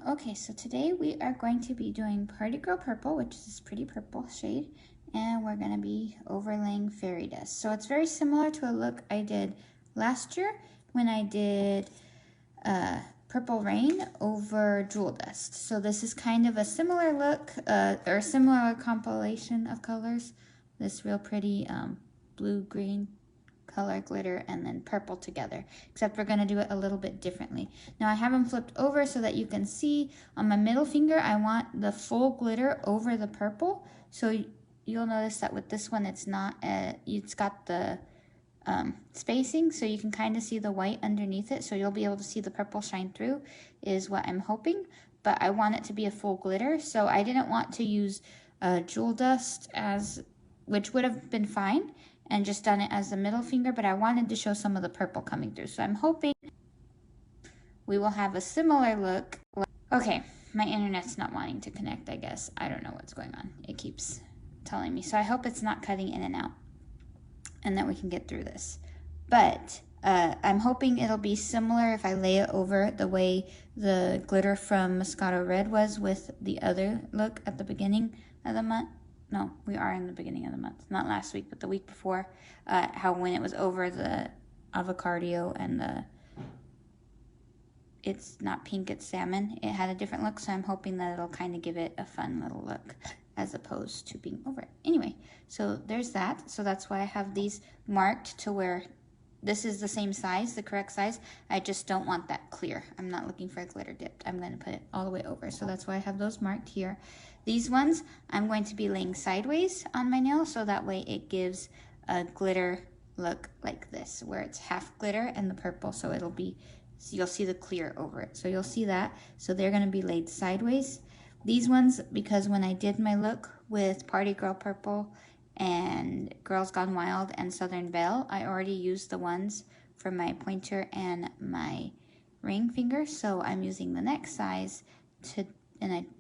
Okay, so today we are going to be doing Party Girl Purple, which is this pretty purple shade, and we're going to be overlaying fairy dust. So it's very similar to a look I did last year when I did Purple Rain over Jewel Dust. So this is kind of a similar look, or similar compilation of colors. This real pretty blue-green color glitter and then purple together, except we're going to do it a little bit differently. Now I have them flipped over so that you can see on my middle finger I want the full glitter over the purple. So you'll notice that with this one it's not it's got the spacing, so you can kind of see the white underneath it, so you'll be able to see the purple shine through is what I'm hoping. But I want it to be a full glitter, so I didn't want to use Jewel Dust, which would have been fine, and just done it as the middle finger, but I wanted to show some of the purple coming through. So I'm hoping we will have a similar look. Okay, my internet's not wanting to connect, I guess. I don't know what's going on. It keeps telling me. So I hope it's not cutting in and out and that we can get through this. But I'm hoping it'll be similar if I lay it over the way the glitter from Moscato Red was with the other look at the beginning of the month. No, we are in the beginning of the month. Not last week, but the week before. How when it was over the avocado and the... It's not pink, it's salmon. It had a different look, so I'm hoping that it'll kind of give it a fun little look as opposed to being over it. Anyway, so there's that. So that's why I have these marked to where this is the same size, the correct size. I just don't want that clear. I'm not looking for a glitter dipped. I'm going to put it all the way over. So that's why I have those marked here. These ones I'm going to be laying sideways on my nail, so that way it gives a glitter look like this, where it's half glitter and the purple, so it'll be, so you'll see the clear over it. So you'll see that. So they're going to be laid sideways. These ones, because when I did my look with Party Girl Purple and Girls Gone Wild and Southern Belle, I already used the ones for my pointer and my ring finger, so I'm using the next size to,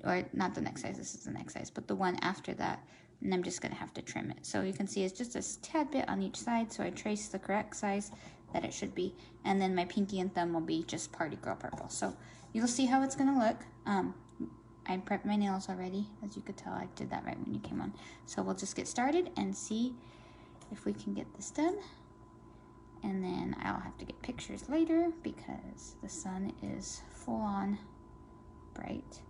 or not the next size, this is the next size, but the one after that, and I'm just going to have to trim it. So you can see it's just a tad bit on each side, so I trace the correct size that it should be, and then my pinky and thumb will be just Party Girl Purple. So you'll see how it's going to look. I prepped my nails already, as you could tell. I did that right when you came on. So we'll just get started and see if we can get this done. And then I'll have to get pictures later because the sun is full on bright.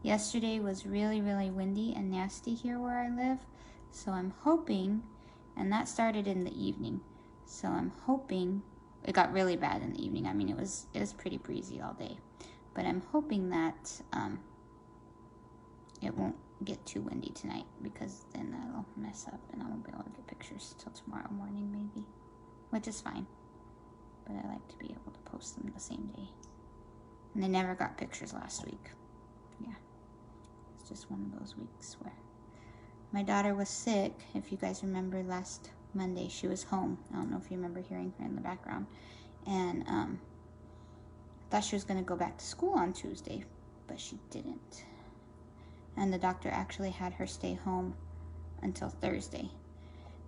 Yesterday was really, really windy and nasty here where I live. So I'm hoping, and that started in the evening. So I'm hoping, it got really bad in the evening. I mean, it was pretty breezy all day. But I'm hoping that it won't get too windy tonight, because then that'll mess up and I won't be able to get pictures till tomorrow morning maybe, which is fine, but I like to be able to post them the same day. And I never got pictures last week. Yeah, it's just one of those weeks where my daughter was sick. If you guys remember, last Monday she was home. I don't know if you remember hearing her in the background, and I thought she was going to go back to school on Tuesday, but she didn't. And the doctor actually had her stay home until Thursday.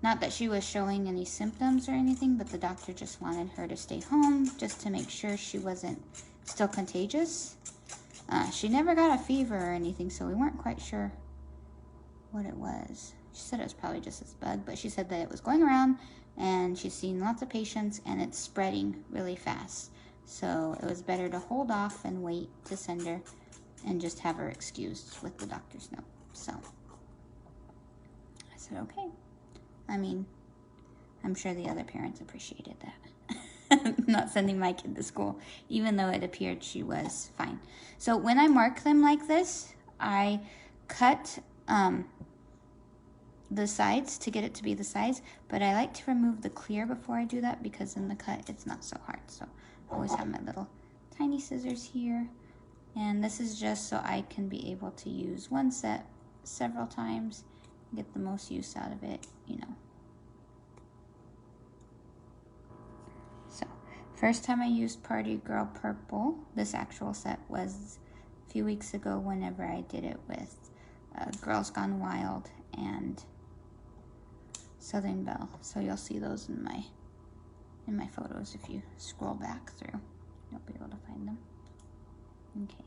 Not that she was showing any symptoms or anything, but the doctor just wanted her to stay home just to make sure she wasn't still contagious. She never got a fever or anything, so we weren't quite sure what it was. She said it was probably just this bug, but she said that it was going around and she's seen lots of patients and it's spreading really fast. So it was better to hold off and wait to send her and just have her excused with the doctor's note. So I said, okay. I mean, I'm sure the other parents appreciated that. Not sending my kid to school, even though it appeared she was fine. So when I mark them like this, I cut the sides to get it to be the size, but I like to remove the clear before I do that, because in the cut it's not so hard. So I always have my little tiny scissors here. And this is just so I can be able to use one set several times, get the most use out of it, you know. So, first time I used Party Girl Purple, this actual set, was a few weeks ago whenever I did it with Girls Gone Wild and Southern Belle. So you'll see those in my photos. If you scroll back through, you'll be able to find them. Okay.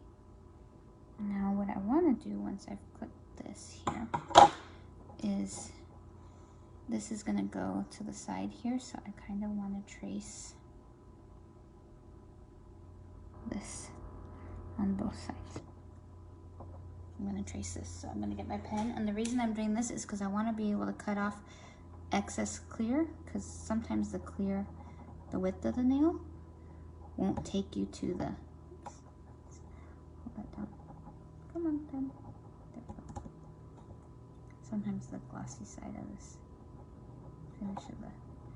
do once I've clicked this here is this is gonna go to the side here, so I kind of want to trace this on both sides. I'm gonna trace this, so I'm gonna get my pen, and the reason I'm doing this is because I want to be able to cut off excess clear, because sometimes the clear, the width of the nail won't take you to the, hold that down, come on pen, there we go. Sometimes the glossy side of this finish of the,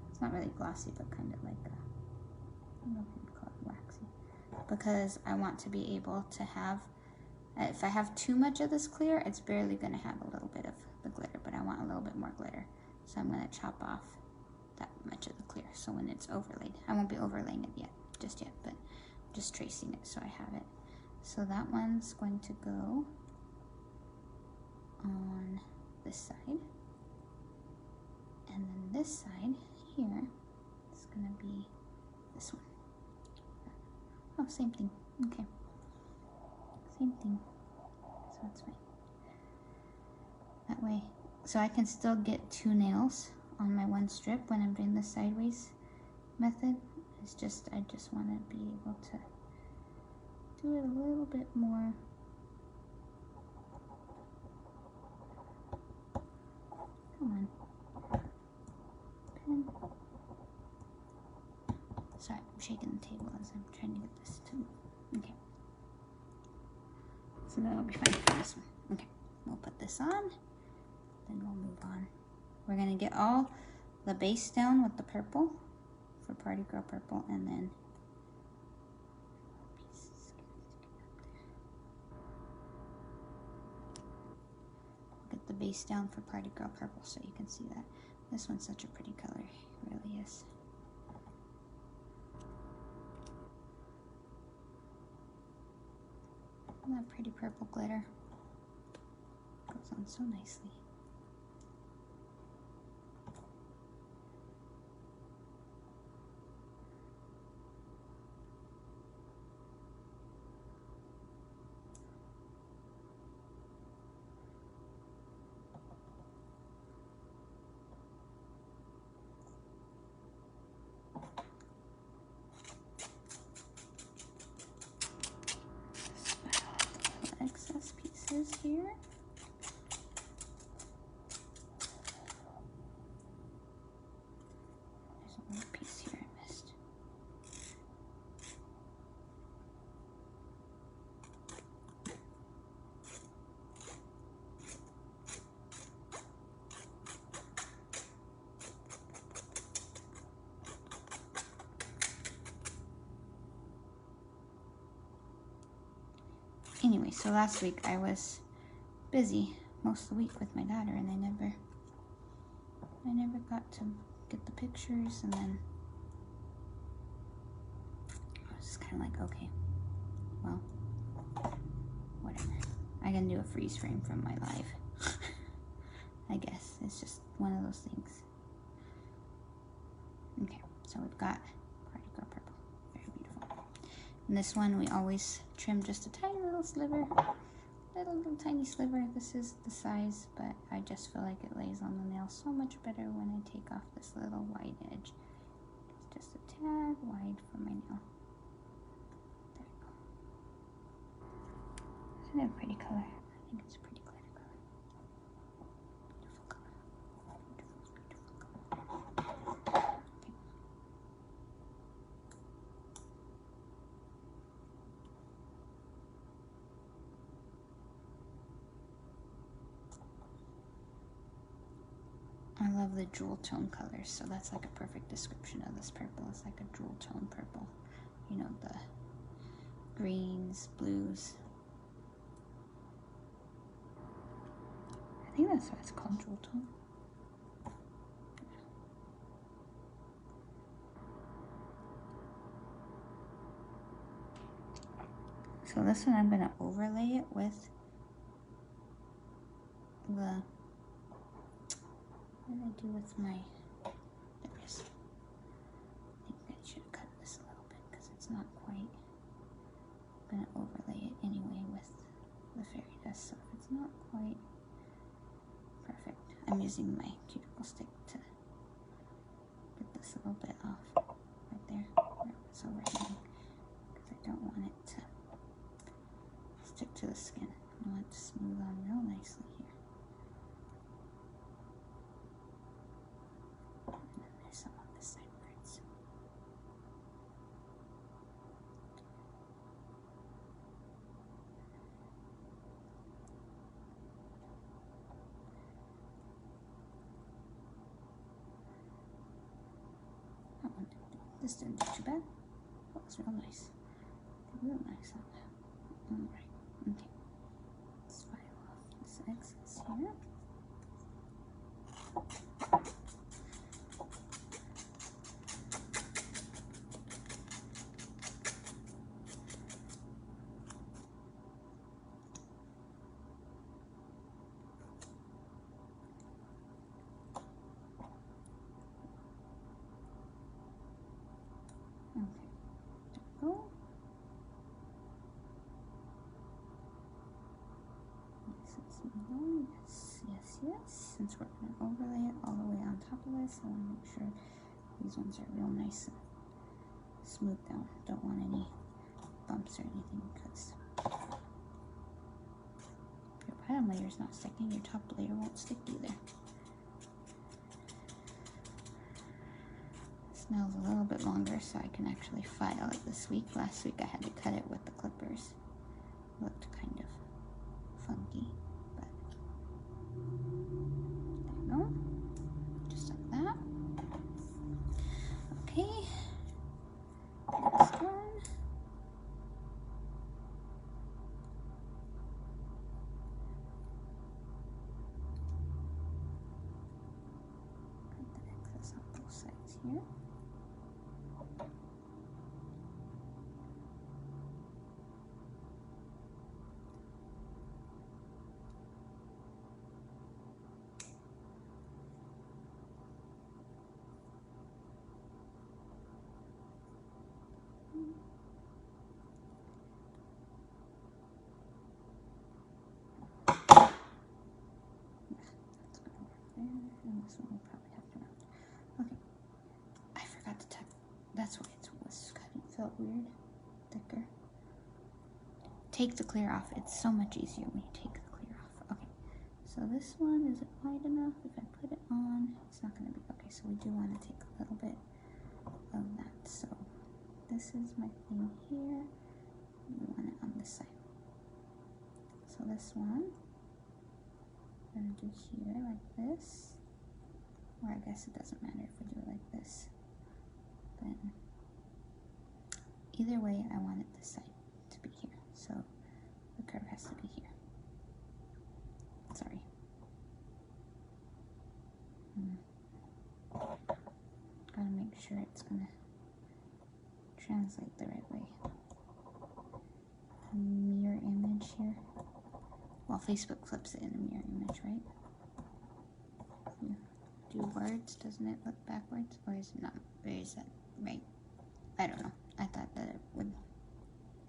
it's not really glossy, but kind of like a, I don't know if you'd call it waxy, because I want to be able to have, if I have too much of this clear, it's barely going to have a little bit of the glitter, but I want a little bit more glitter. So I'm going to chop off that much of the clear. So when it's overlaid, I won't be overlaying it just yet, but just tracing it so I have it. So that one's going to go on this side. And then this side here is going to be this one. Oh, same thing. Okay. Same thing. So that's fine. That way, so I can still get 2 nails on my one strip when I'm doing the sideways method. It's just, I just want to be able to do it a little bit more. Come on. Pen. Sorry, I'm shaking the table as I'm trying to get this to move. Okay. So that'll be fine for this one. Okay, we'll put this on, then we'll move on. We're gonna get all the base down with the purple for Party Girl Purple, and then get the base down for Party Girl Purple so you can see that. This one's such a pretty color, it really is. Isn't that pretty purple glitter? Goes on so nicely. Excess pieces here. There's a little piece here I missed. Anyway, so last week I was busy most of the week with my daughter, and I never got to get the pictures, and then I was just kind of like, okay, well, whatever. I can do a freeze frame from my live. I guess it's just one of those things. Okay, so we've got Party Girl Purple, very beautiful. And this one we always trim just a tiny little sliver, little tiny sliver. This is the size, but I just feel like it lays on the nail so much better when I take off this little wide edge. It's just a tad wide for my nail. There we go. Isn't it a pretty color? I think it's a pretty glitter color. Beautiful color. Beautiful, beautiful color. Okay. I love the jewel tone colors, so that's like a perfect description of this purple. It's like a jewel tone purple. You know, the greens, blues. I think that's what it's called, jewel tone. So this one I'm going to overlay it with the, what did I do with my, there it is. I think I should have cut this a little bit because it's not quite, I'm going to overlay it anyway with the fairy dust, so if it's not quite perfect, I'm using my cuticle stick to get this a little bit off right there where it's overhanging, because I don't want it to stick to the skin. I want it to smooth on real nicely here. And then there's some on this side where it's that one. This didn't do too bad. That was real nice. Real nice on that. Alright, okay. Let's file off this excess here. Okay, there we go. Nice and smooth on. Yes, yes, yes. Since we're going to overlay it all the way on top of this, I want to make sure these ones are real nice and smooth down. Don't want any bumps or anything, because if your bottom layer is not sticking, your top layer won't stick either. This nail's a little bit longer, so I can actually file it this week. Last week I had to cut it with the clippers. It looked kind of funky, but there you go. Just like that. Okay. Next one. Cut the excess on both sides here. And this one will probably have to round. Okay, I forgot to tuck. That's why it was cutting. Felt weird, thicker. Take the clear off. It's so much easier when you take the clear off. Okay, so this one, is it wide enough? If I put it on, it's not going to be. Okay, so we do want to take a little bit of that. So this is my thing here. We want it on this side. So this one, I'm going to do here like this. Or I guess it doesn't matter if we do it like this. But either way, I want it this side to be here. So the curve has to be here. Sorry. Gotta make sure it's gonna translate the right way. A mirror image here. Well, Facebook flips it in a mirror image, right? You do words, doesn't it look backwards? Or is it not? Or is that right? I don't know. I thought that it would.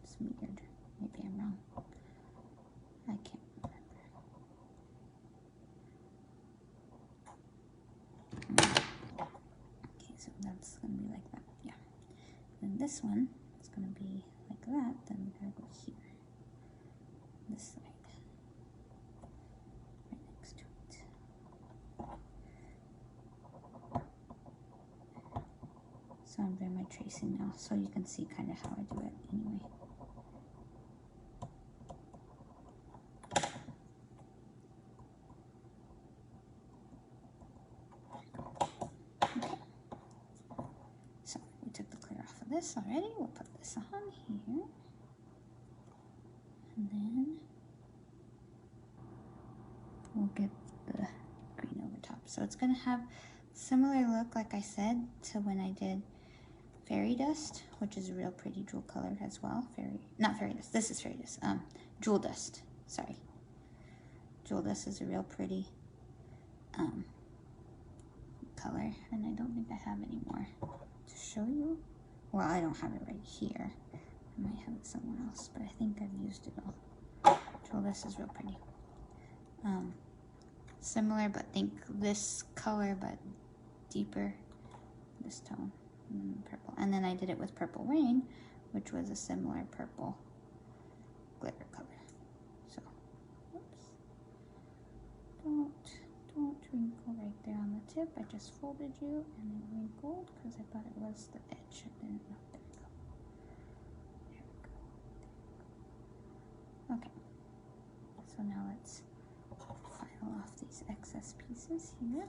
It's weird. Maybe I'm wrong. I can't remember. Okay, so that's gonna be like that. Yeah. Then this one is gonna be like that. Then we gotta go here. This side. Right next to it. So I'm doing my tracing now, so you can see kind of how I do it anyway. Okay. So we took the clear off of this already. We'll put this on here. And then we'll get the green over top. So it's going to have similar look, like I said, to when I did fairy dust, which is a real pretty jewel color as well. Not fairy dust, this is fairy dust. Jewel dust, sorry. Jewel dust is a real pretty color, and I don't think I have any more to show you. Well, I don't have it right here. I might have it somewhere else, but I think I've used it all. So this is real pretty. Similar, but think this color, but deeper, this tone, and purple. And then I did it with Purple Rain, which was a similar purple glitter color. So, oops. Don't wrinkle right there on the tip. I just folded you and it wrinkled because I thought it was the edge. I didn't know. There we go. There we go. Okay. So now let's file off these excess pieces here.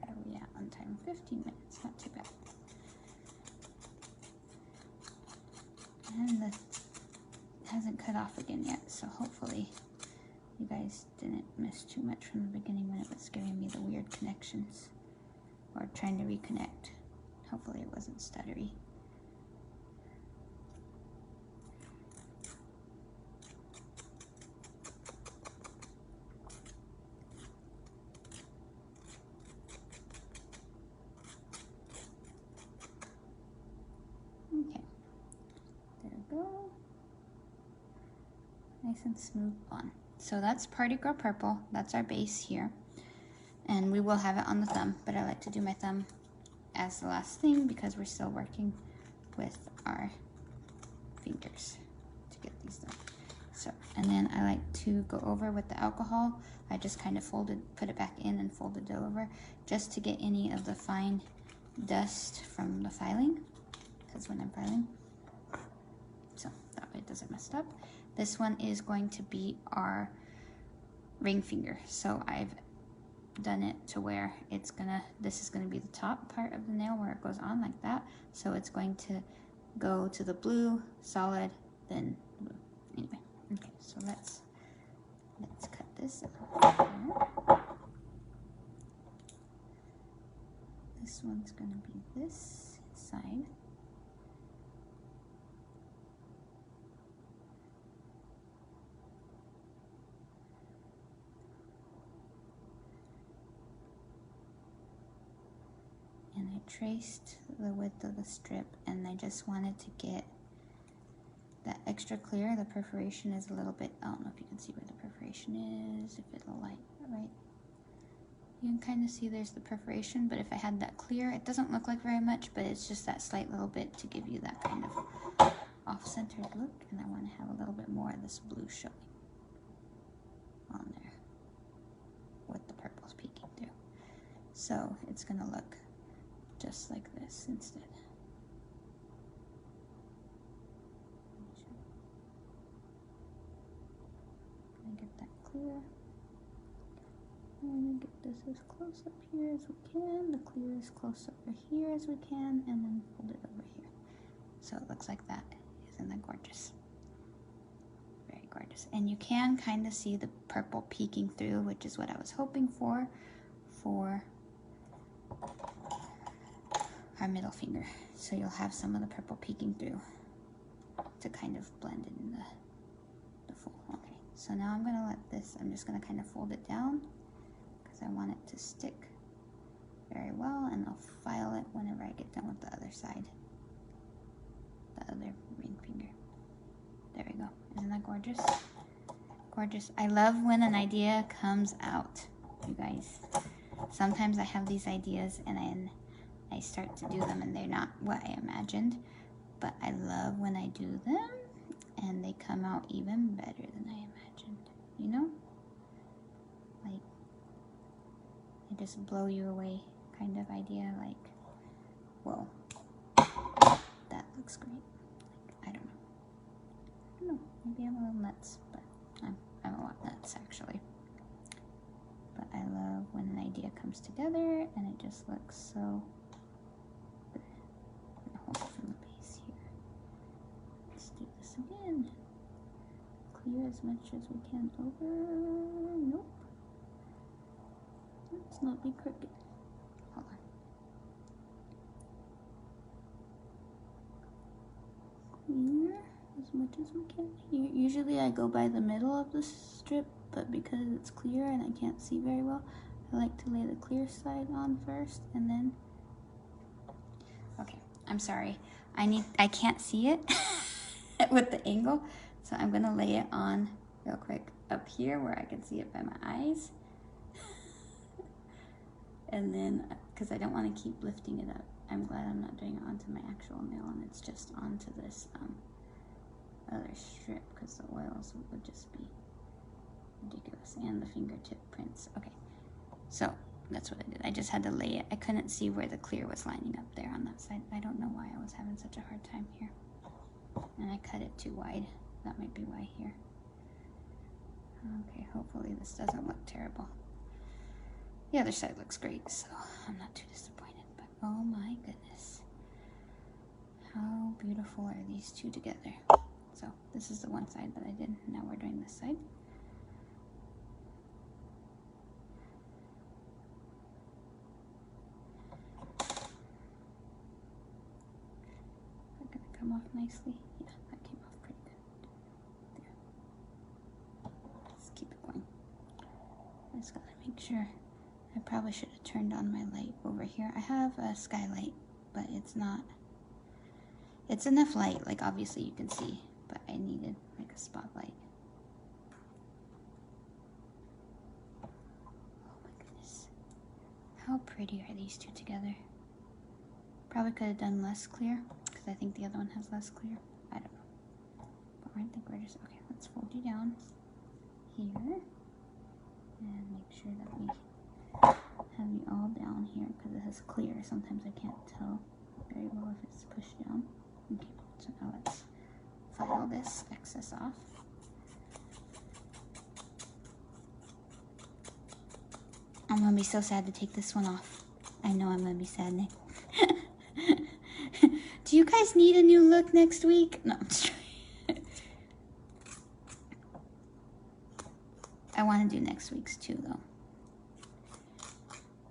Where are we at on time? 15 minutes, not too bad. And this hasn't cut off again yet, so hopefully you guys didn't miss too much from the beginning when it was giving me the weird connections or trying to reconnect. Hopefully it wasn't stuttery. Okay, there we go. Nice and smooth on. So that's Party Girl Purple. That's our base here. And we will have it on the thumb, but I like to do my thumb as the last thing because we're still working with our fingers to get these done. So, and then I like to go over with the alcohol. I just kind of put it back in and folded it over just to get any of the fine dust from the filing, because when I'm filing, so that way it doesn't mess up. This one is going to be our ring finger. So I've done it to where it's gonna, this is gonna be the top part of the nail where it goes on like that. So it's going to go to the blue, solid, then blue. Anyway, okay, so let's cut this out here. This one's gonna be this side. And I traced the width of the strip, and I just wanted to get that extra clear. The perforation is a little bit, I don't know if you can see where the perforation is, if it'll light, right? You can kind of see there's the perforation, but if I had that clear, it doesn't look like very much, but it's just that slight little bit to give you that kind of off-centered look, and I want to have a little bit more of this blue showing on there with the purples peeking through. So it's going to look just like this instead. I get that clear. I'm gonna get this as close up here as we can, the clear as close over here as we can, and then hold it over here. So it looks like that. Isn't that gorgeous? Very gorgeous. And you can kind of see the purple peeking through, which is what I was hoping for our middle finger. So you'll have some of the purple peeking through to kind of blend in the full. Okay, so now I'm gonna let this, I'm just gonna kind of fold it down because I want it to stick very well, and I'll file it whenever I get done with the other side, the other ring finger. There we go. Isn't that gorgeous? Gorgeous. I love when an idea comes out, you guys. Sometimes I have these ideas and I start to do them and they're not what I imagined, but I love when I do them and they come out even better than I imagined, you know? Like, they just blow you away kind of idea, like, whoa, that looks great. Like, I don't know, maybe I'm a little nuts, but I'm a lot nuts actually. But I love when an idea comes together and it just looks so good. I'm gonna hold it from the base here. Let's do this again. Clear as much as we can over. Nope. Let's not be crooked. Hold on. Clear as much as we can. Usually I go by the middle of the strip, but because it's clear and I can't see very well, I like to lay the clear side on first and then. Okay, I'm sorry. I can't see it with the angle, So I'm gonna lay it on real quick up here where I can see it by my eyes. And then, because I don't want to keep lifting it up, I'm glad I'm not doing it onto my actual nail and it's just onto this other strip, because the oils would just be ridiculous. And the fingertip prints. Okay, so that's what I did. I just had to lay it. I couldn't see where the clear was lining up there on that side. I don't know why I was having such a hard time here. And I cut it too wide. That might be why here. Okay, hopefully this doesn't look terrible. The other side looks great, so I'm not too disappointed, but oh my goodness. How beautiful are these two together? So this is the one side that I did. Now we're doing this side. Is that gonna come off nicely? Yeah, that came off pretty good. There. Let's keep it going. I just gotta make sure. I probably should have turned on my light over here. I have a skylight, but it's not, it's enough light, like obviously you can see, but I needed like a spotlight. Oh my goodness. How pretty are these two together? Probably could have done less clear, because I think the other one has less clear. I don't know. But I think we're just, okay, let's fold you down here, and make sure that we have you all down here, because it has clear. Sometimes I can't tell very well if it's pushed down. Okay, so now let's file this excess off. I'm gonna be so sad to take this one off. I know I'm gonna be sad. Do you guys need a new look next week? No, I'm just trying. I want to do next week's too, though.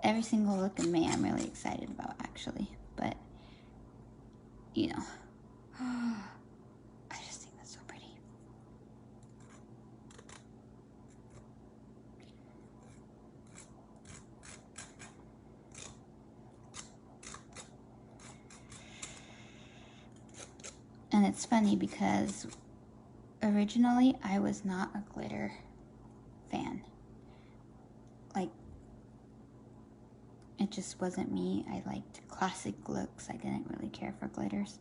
Every single look in May I'm really excited about, actually, but you know, I just think that's so pretty. And it's funny because originally I was not a glitter fan. Like, it just wasn't me. I liked classic looks. I didn't really care for glitters.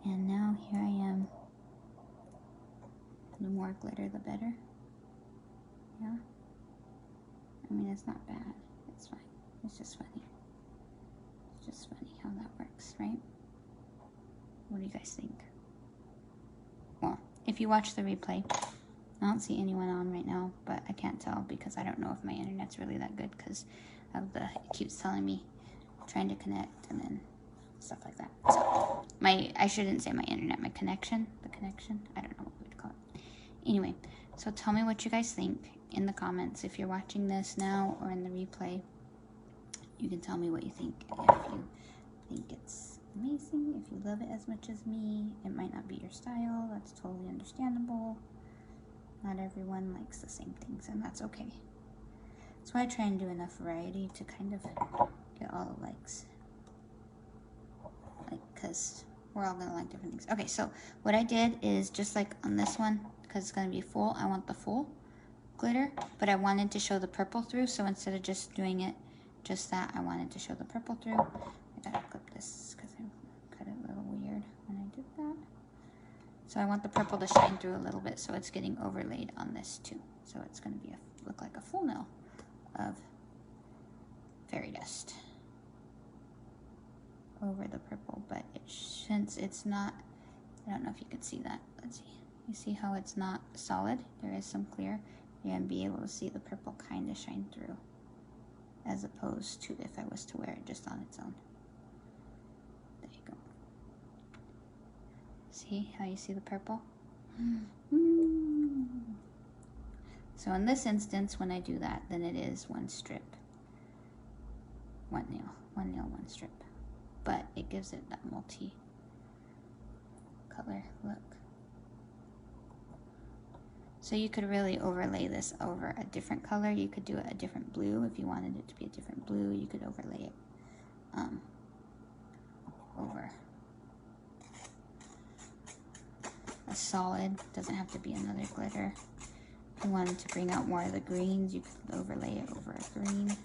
And now here I am. The more glitter, the better. Yeah. I mean, it's not bad. It's fine. It's just funny. It's just funny how that works, right? What do you guys think? Well, if you watch the replay, I don't see anyone on right now, but I can't tell because I don't know if my internet's really that good because of it keeps telling me trying to connect and then stuff like that. So I shouldn't say my internet, my connection, the connection. I don't know what we'd call it. Anyway, so tell me what you guys think in the comments. If you're watching this now or in the replay, you can tell me what you think. If you think it's amazing, if you love it as much as me, it might not be your style. That's totally understandable. Not everyone likes the same things, and that's okay. That's why I try and do enough variety to kind of get all the likes. Like, because we're all going to like different things. Okay, so what I did is just like on this one, because it's going to be full, I want the full glitter, but I wanted to show the purple through, so instead of just doing it just that, I wanted to show the purple through. I gotta clip this because I cut it a little weird when I did that. So I want the purple to shine through a little bit, so it's getting overlaid on this too. So it's going to be look like a full nail of fairy dust over the purple, but since it's not, I don't know if you can see that. Let's see. You see how it's not solid? There is some clear. You're going to be able to see the purple kind of shine through, as opposed to if I was to wear it just on its own. There you go. See how you see the purple? So in this instance, when I do that, then it is one strip. One nail, one strip. But it gives it that multi-color look. So you could really overlay this over a different color. You could do it a different blue. If you wanted it to be a different blue, you could overlay it over a solid, doesn't have to be another glitter. If you wanted to bring out more of the greens, you could overlay it over a green.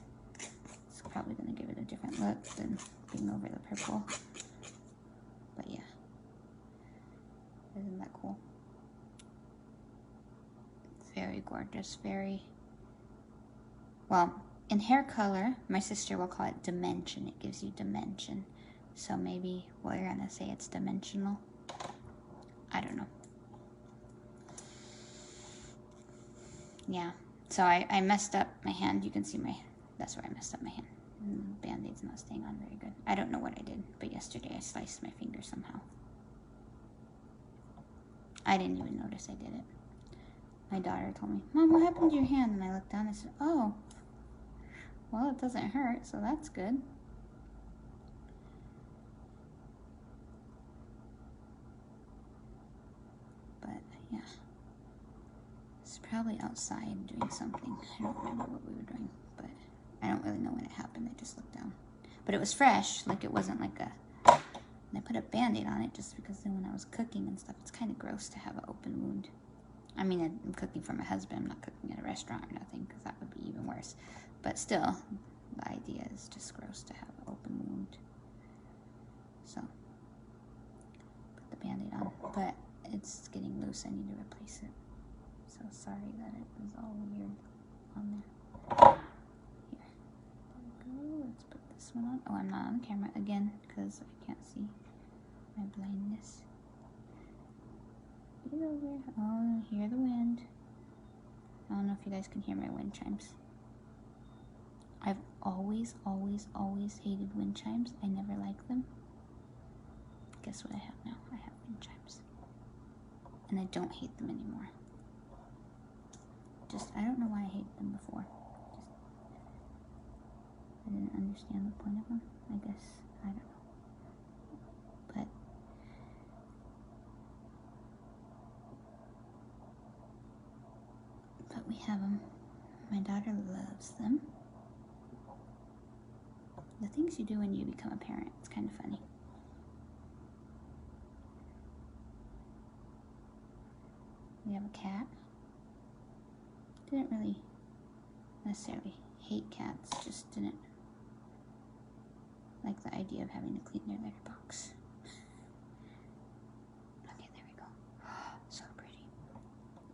It's probably going to give it a different look than being over the purple. But yeah, isn't that cool? It's very gorgeous, very, well, in hair color, my sister will call it dimension. It gives you dimension. So maybe we're going to say it's dimensional. I don't know. Yeah, so I messed up my hand. You can see that's where I messed up my hand. Band-Aid's not staying on very good. I don't know what I did, but yesterday I sliced my finger somehow. I didn't even notice I did it. My daughter told me, Mom, what happened to your hand? And I looked down and I said, oh, well, it doesn't hurt, so that's good. But yeah, it's probably outside doing something. I don't remember what we were doing, but I don't really know when it happened. I just looked down. But it was fresh, like it wasn't like a, and I put a Band-Aid on it just because then when I was cooking and stuff, it's kind of gross to have an open wound. I mean, I'm cooking for my husband. I'm not cooking at a restaurant or nothing because that would be even worse. But still, the idea is just gross to have an open wound. So, put the Band-Aid on. But it's getting loose. I need to replace it. So sorry that it was all weird on there. Here. There we go. Let's put this one on. Oh, I'm not on camera again because I can't see my blindness. Get over. Oh, hear the wind. I don't know if you guys can hear my wind chimes. I've always hated wind chimes. I never liked them. Guess what I have now? I have wind chimes. And I don't hate them anymore. I don't know why I hated them before. I didn't understand the point of them. I guess, I don't know. But we have them. My daughter loves them. The things you do when you become a parent, it's kind of funny. We have a cat. Didn't really necessarily hate cats, just didn't like the idea of having to clean their litter box. Okay, there we go. So pretty.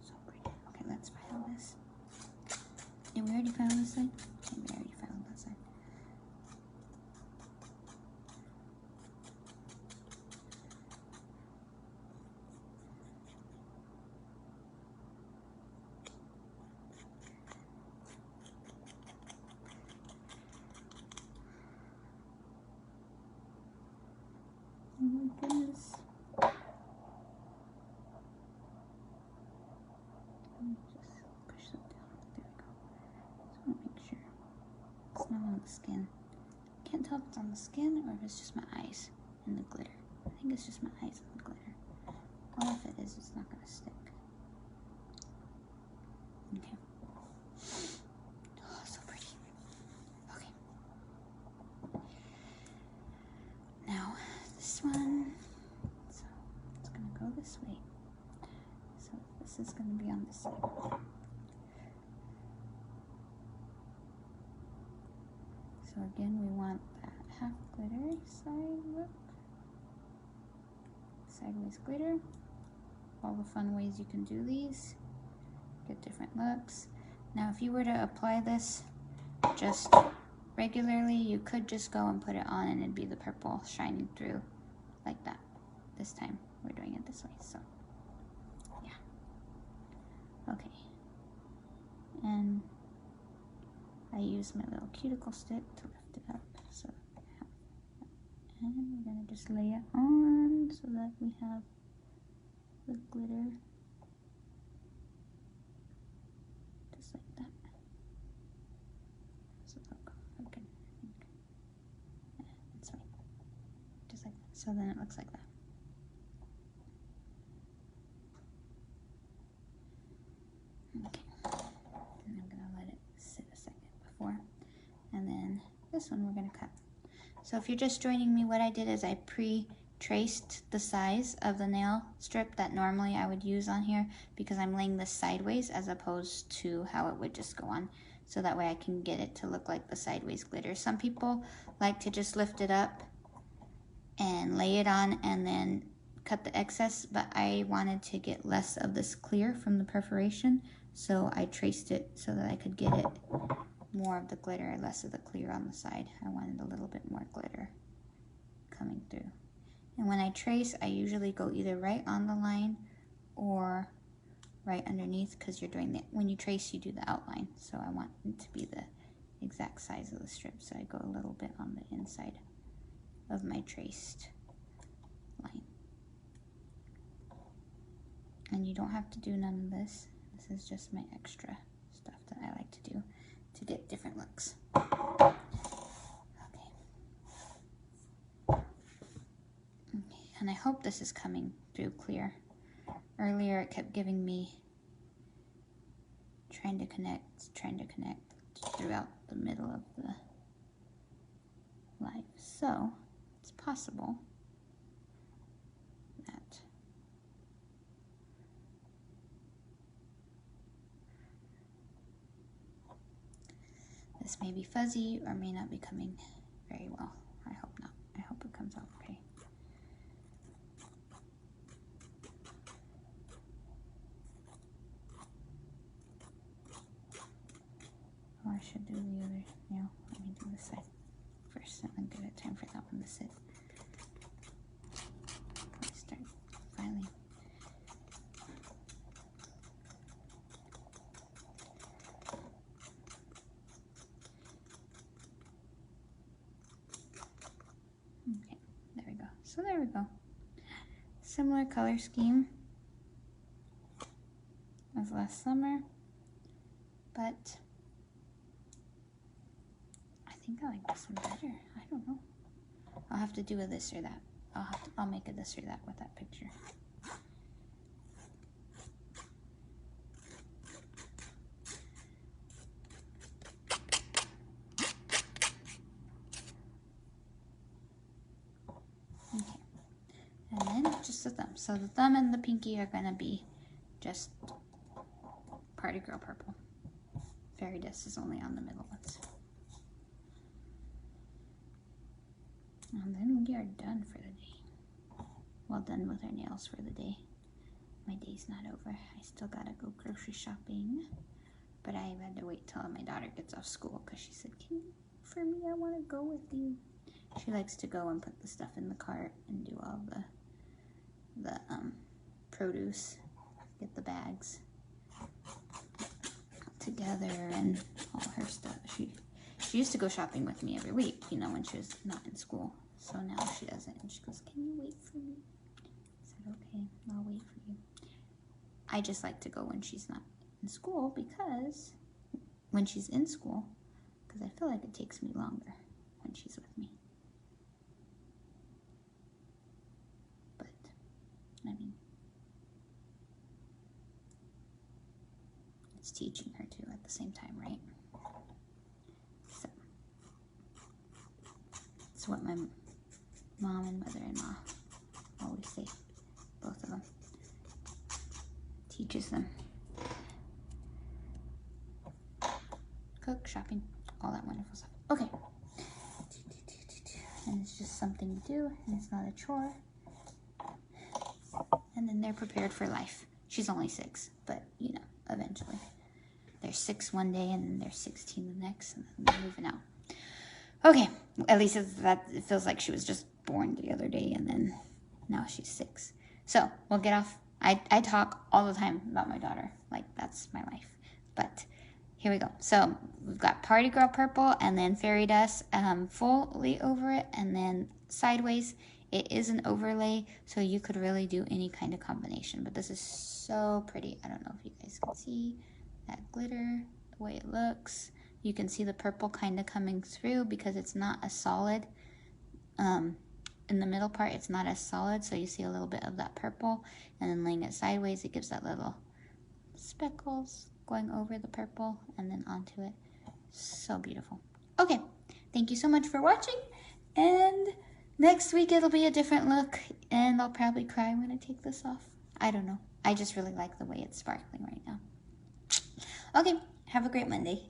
So pretty. Okay, let's file this. Did we already file this side? Okay, we already filed that side. Oh my goodness. Let me just push that down. There we go. Just want to make sure it's not on the skin. Can't tell if it's on the skin or if it's just my eyes and the glitter. I think it's just my eyes and the glitter. Well, if it is, it's not going to stick. Okay. Oh, so pretty. Okay. Now, this one. So, it's going to go this way. So, this is going to be on this side. So, again, we want that half glitter side look. Sideways glitter. All the fun ways you can do these. Get different looks. Now, if you were to apply this just regularly, you could just go and put it on and it'd be the purple shining through like that. This time, we're doing it this way, so yeah. Okay. And I use my little cuticle stick to lift it up. So, and we're gonna just lay it on so that we have the glitter just like that. So look, okay, I think. Yeah, that's right. Just like that. So then it looks like that. Okay. And I'm gonna let it sit a second before. And then this one we're gonna cut. So if you're just joining me, what I did is I traced the size of the nail strip that normally I would use on here, because I'm laying this sideways as opposed to how it would just go on, so that way I can get it to look like the sideways glitter. Some people like to just lift it up and lay it on and then cut the excess, but I wanted to get less of this clear from the perforation, so I traced it so that I could get it more of the glitter and less of the clear on the side. I wanted a little bit more glitter coming through. And when I trace, I usually go either right on the line or right underneath, because you're doing the, when you trace, you do the outline. So I want it to be the exact size of the strip. So I go a little bit on the inside of my traced line. And you don't have to do none of this. This is just my extra stuff that I like to do to get different looks. And I hope this is coming through clear. Earlier it kept giving me trying to connect throughout the middle of the live. So it's possible that this may be fuzzy or may not be coming very well. I hope not. I hope it comes out okay. Oh, I should do the other nail. Let me do this side first and then give it time for that one to sit. Start filing. Okay, there we go. So there we go. Similar color scheme as last summer, but I think I like this one better. I don't know. I'll have to do a this or that. I'll make a this or that with that picture. Okay. And then just the thumb. So the thumb and the pinky are gonna be just Party Girl purple. Fairy dust is only on the middle ones. And then we are done for the day. Well, done with our nails for the day. My day's not over. I still gotta go grocery shopping. But I had to wait till my daughter gets off school because she said, "Can you, for me, I want to go with you." She likes to go and put the stuff in the cart and do all the produce, get the bags together and all her stuff. She used to go shopping with me every week, you know, when she was not in school. So now she doesn't. And she goes, "Can you wait for me?" I said, "Okay, I'll wait for you." I just like to go when she's not in school, because when she's in school, because I feel like it takes me longer when she's with me. But, I mean, it's teaching her too at the same time, right? So, it's what my mom and mother-in-law always say, both of them. Teaches them. Cook, shopping, all that wonderful stuff. Okay. And it's just something to do, and it's not a chore. And then they're prepared for life. She's only 6, but you know, eventually. They're 6 one day, and then they're 16 the next, and then they're moving out. Okay, at least it feels like she was just born the other day, and then now she's 6. So, we'll get off. I talk all the time about my daughter. Like, that's my life. But here we go. So we've got Party Girl purple and then fairy dust fully over it, and then sideways. It is an overlay, so you could really do any kind of combination. But this is so pretty. I don't know if you guys can see that glitter, the way it looks. You can see the purple kind of coming through because it's not as solid. In the middle part, it's not as solid, so you see a little bit of that purple. And then laying it sideways, it gives that little speckles going over the purple and then onto it. So beautiful. Okay, thank you so much for watching, and Next week it'll be a different look, and I'll probably cry when I take this off. I don't know. I just really like the way it's sparkling right now. Okay, have a great Monday.